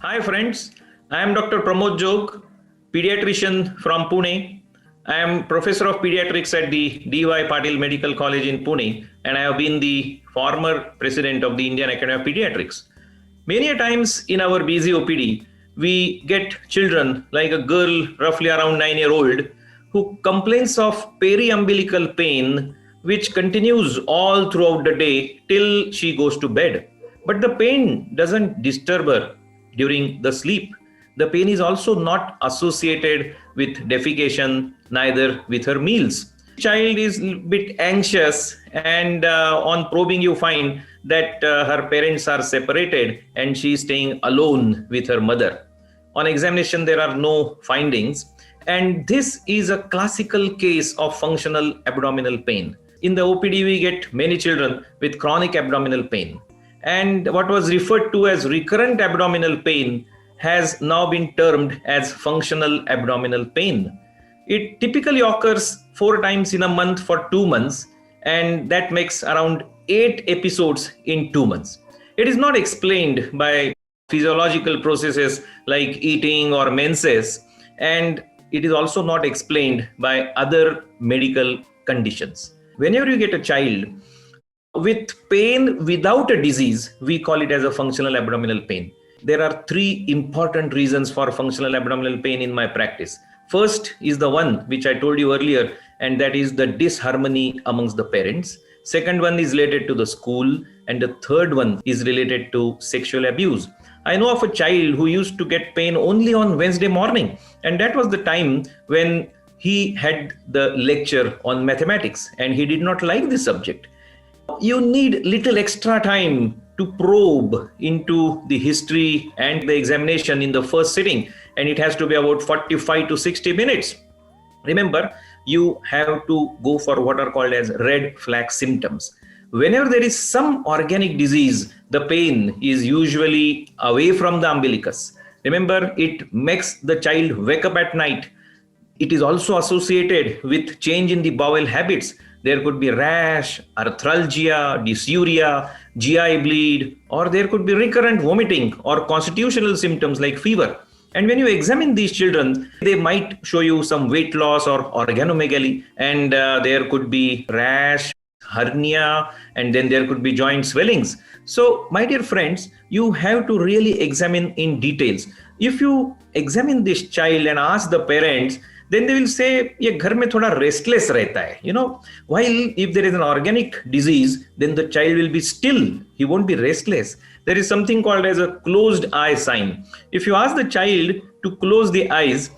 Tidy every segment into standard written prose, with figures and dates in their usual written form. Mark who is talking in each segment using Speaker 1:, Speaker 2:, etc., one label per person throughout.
Speaker 1: Hi friends, I am Dr. Pramod Jog, pediatrician from Pune. I am professor of pediatrics at the D.Y. Patil Medical College in Pune, and I have been the former president of the Indian Academy of Pediatrics. Many a times in our busy OPD, we get children like a girl roughly around 9-year-old who complains of periumbilical pain which continues all throughout the day till she goes to bed. But the pain doesn't disturb her during the sleep. The pain is also not associated with defecation, neither with her meals. Child is a bit anxious, and on probing, you find that her parents are separated and she is staying alone with her mother. On examination, there are no findings, and this is a classical case of functional abdominal pain. In the OPD, we get many children with chronic abdominal pain, and what was referred to as recurrent abdominal pain has now been termed as functional abdominal pain. It typically occurs 4 times in a month for 2 months, and that makes around 8 episodes in 2 months. It is not explained by physiological processes like eating or menses, and it is also not explained by other medical conditions. Whenever you get a child with pain without a disease, we call it as a functional abdominal pain. There are 3 important reasons for functional abdominal pain in my practice. First is the one which I told you earlier, and that is the disharmony amongst the parents. Second one is related to the school, and the third one is related to sexual abuse. I know of a child who used to get pain only on Wednesday morning, and that was the time when he had the lecture on mathematics, and he did not like the subject. You need little extra time to probe into the history and the examination in the first sitting, and it has to be about 45 to 60 minutes. Remember, you have to go for what are called as red flag symptoms. Whenever there is some organic disease, the pain is usually away from the umbilicus. Remember, it makes the child wake up at night. It is also associated with change in the bowel habits. There could be rash, arthralgia, dysuria, GI bleed, or there could be recurrent vomiting or constitutional symptoms like fever. And when you examine these children, they might show you some weight loss or organomegaly, and there could be rash, hernia, and then there could be joint swellings. So, my dear friends, you have to really examine in details. If you examine this child and ask the parents, then they will say, ये घर में थोड़ा restless रहता है. While if there is an organic disease, then the child will be still. He won't be restless. There is something called as a closed eye sign. If you ask the child to close the eyes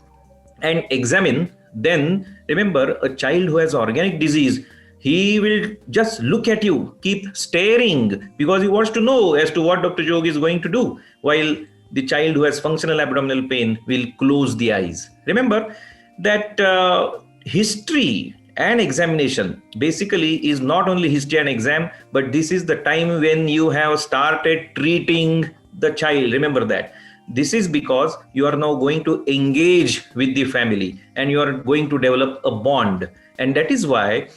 Speaker 1: and examine, then remember, a child who has organic disease, he will just look at you, keep staring, because he wants to know as to what Dr. Jog is going to do. While the child who has functional abdominal pain will close the eyes. Remember that history and examination basically is not only history and exam, but this is the time when you have started treating the child. Remember that. This is because you are now going to engage with the family and you are going to develop a bond. And that is why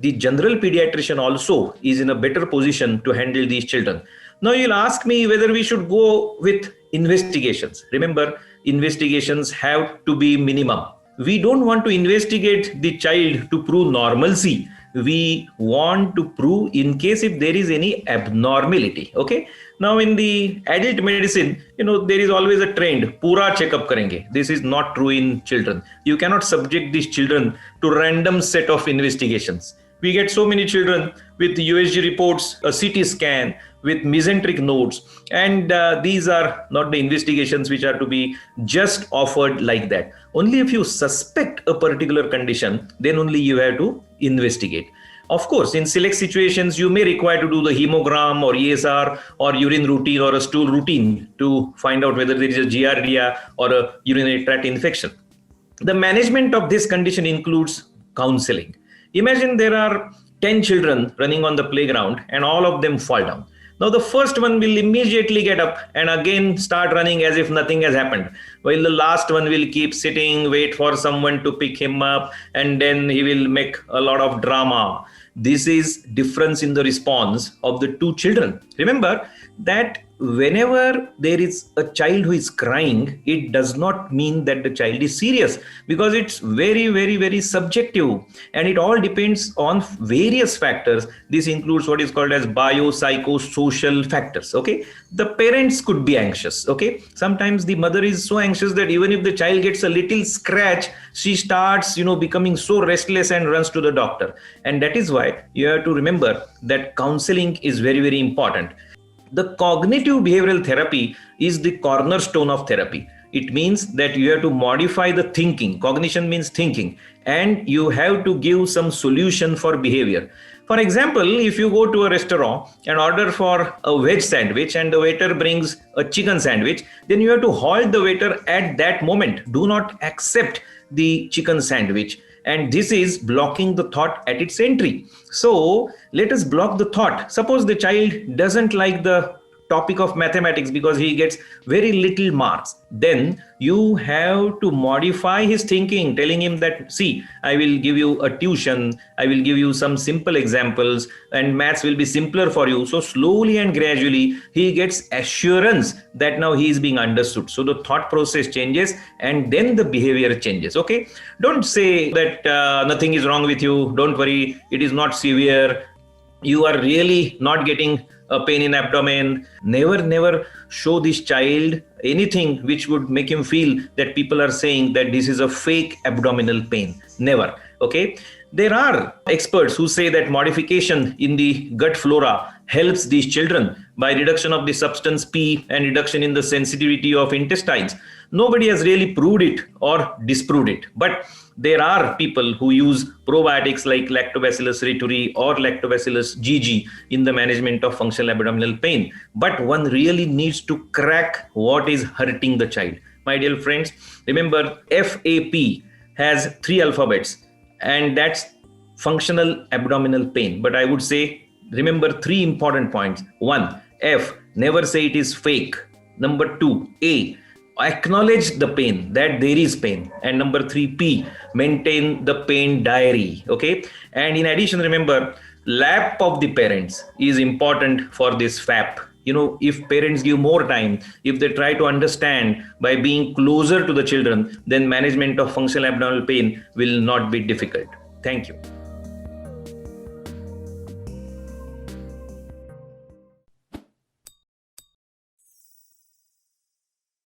Speaker 1: the general pediatrician also is in a better position to handle these children. Now you'll ask me whether we should go with investigations. Remember, investigations have to be minimum. We don't want to investigate the child to prove normalcy. We want to prove in case if there is any abnormality. Okay. Now in the adult medicine, there is always a trend. Pura checkup karenge. This is not true in children. You cannot subject these children to random set of investigations. We get so many children with USG reports, a CT scan, with mesenteric nodes, and these are not the investigations which are to be just offered like that. Only if you suspect a particular condition, then only you have to investigate. Of course, in select situations, you may require to do the hemogram or ESR or urine routine or a stool routine to find out whether there is a giardia or a urinary tract infection. The management of this condition includes counseling. Imagine there are 10 children running on the playground and all of them fall down. Now the first one will immediately get up and again start running as if nothing has happened, while the last one will keep sitting, wait for someone to pick him up, and then he will make a lot of drama. This is difference in the response of the two children. Remember that whenever there is a child who is crying, it does not mean that the child is serious, because it's very, very, very subjective, and it all depends on various factors. This includes what is called as biopsychosocial factors. Okay, the parents could be anxious. Okay, sometimes the mother is so anxious that even if the child gets a little scratch, she starts becoming so restless and runs to the doctor. And that is why you have to remember that counseling is very, very important. The cognitive behavioral therapy is the cornerstone of therapy. It means that you have to modify the thinking. Cognition means thinking, and you have to give some solution for behavior. For example, if you go to a restaurant and order for a veg sandwich and the waiter brings a chicken sandwich, then you have to halt the waiter at that moment. Do not accept the chicken sandwich. And this is blocking the thought at its entry. So let us block the thought. Suppose the child doesn't like the topic of mathematics because he gets very little marks. Then you have to modify his thinking, telling him that, see, I will give you a tuition, I will give you some simple examples, and maths will be simpler for you. So slowly and gradually, he gets assurance that now he is being understood. So the thought process changes, and then the behavior changes. Okay, don't say that nothing is wrong with you. Don't worry, it is not severe. You are really not getting a pain in abdomen. Never show this child anything which would make him feel that people are saying that this is a fake abdominal pain. Never. Okay. There are experts who say that modification in the gut flora helps these children by reduction of the substance P and reduction in the sensitivity of intestines. Nobody has really proved it or disproved it, but there are people who use probiotics like Lactobacillus reuteri or Lactobacillus GG in the management of functional abdominal pain. But one really needs to crack what is hurting the child. My dear friends, remember FAP has 3 alphabets, and that's functional abdominal pain. But I would say, remember 3 important points. 1, F, never say it is fake. Number 2, A, acknowledge the pain, that there is pain. And number 3, P, maintain the pain diary. Okay. And in addition, remember, lap of the parents is important for this FAP. If parents give more time, if they try to understand by being closer to the children, then management of functional abdominal pain will not be difficult. Thank you.